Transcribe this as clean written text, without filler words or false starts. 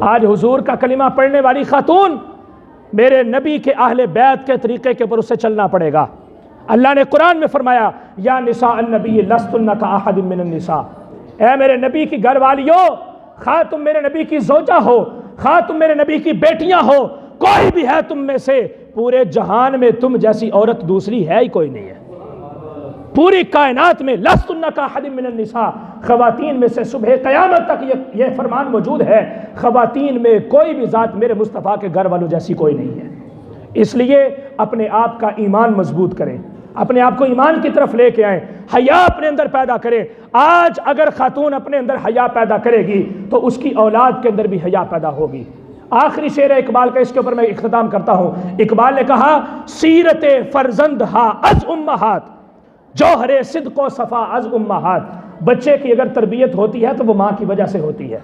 آج حضور کا کلمہ پڑھنے والی خاتون میرے نبی کے اہل بیت کے طریقے کے اوپر اسے چلنا پڑے گا۔ اللہ نے قرآن میں فرمایا یا نساء النبی لستن کاحد من النساء، اے میرے نبی کی گھر والیو، خواہ تم میرے نبی کی زوجہ ہو، خواہ تم میرے نبی کی بیٹیاں ہو، کوئی بھی ہے تم میں سے، پورے جہان میں تم جیسی عورت دوسری ہے ہی کوئی نہیں ہے، پوری کائنات میں لستن کاحد من النساء، خواتین میں سے صبح قیامت تک یہ فرمان موجود ہے، خواتین میں کوئی بھی ذات میرے مصطفیٰ کے گھر والوں جیسی کوئی نہیں ہے۔ اس لیے اپنے آپ کا ایمان مضبوط کریں، اپنے آپ کو ایمان کی طرف لے کے آئیں، حیا اپنے اندر پیدا کریں۔ آج اگر خاتون اپنے اندر حیا پیدا کرے گی تو اس کی اولاد کے اندر بھی حیا پیدا ہوگی۔ آخری شعر ہے اقبال کا، اس کے اوپر میں اختتام کرتا ہوں۔ اقبال نے کہا سیرت فرزند ہا از امہات، جوہر صدق و صفا از امہات، بچے کی اگر تربیت ہوتی ہے تو وہ ماں کی وجہ سے ہوتی ہے۔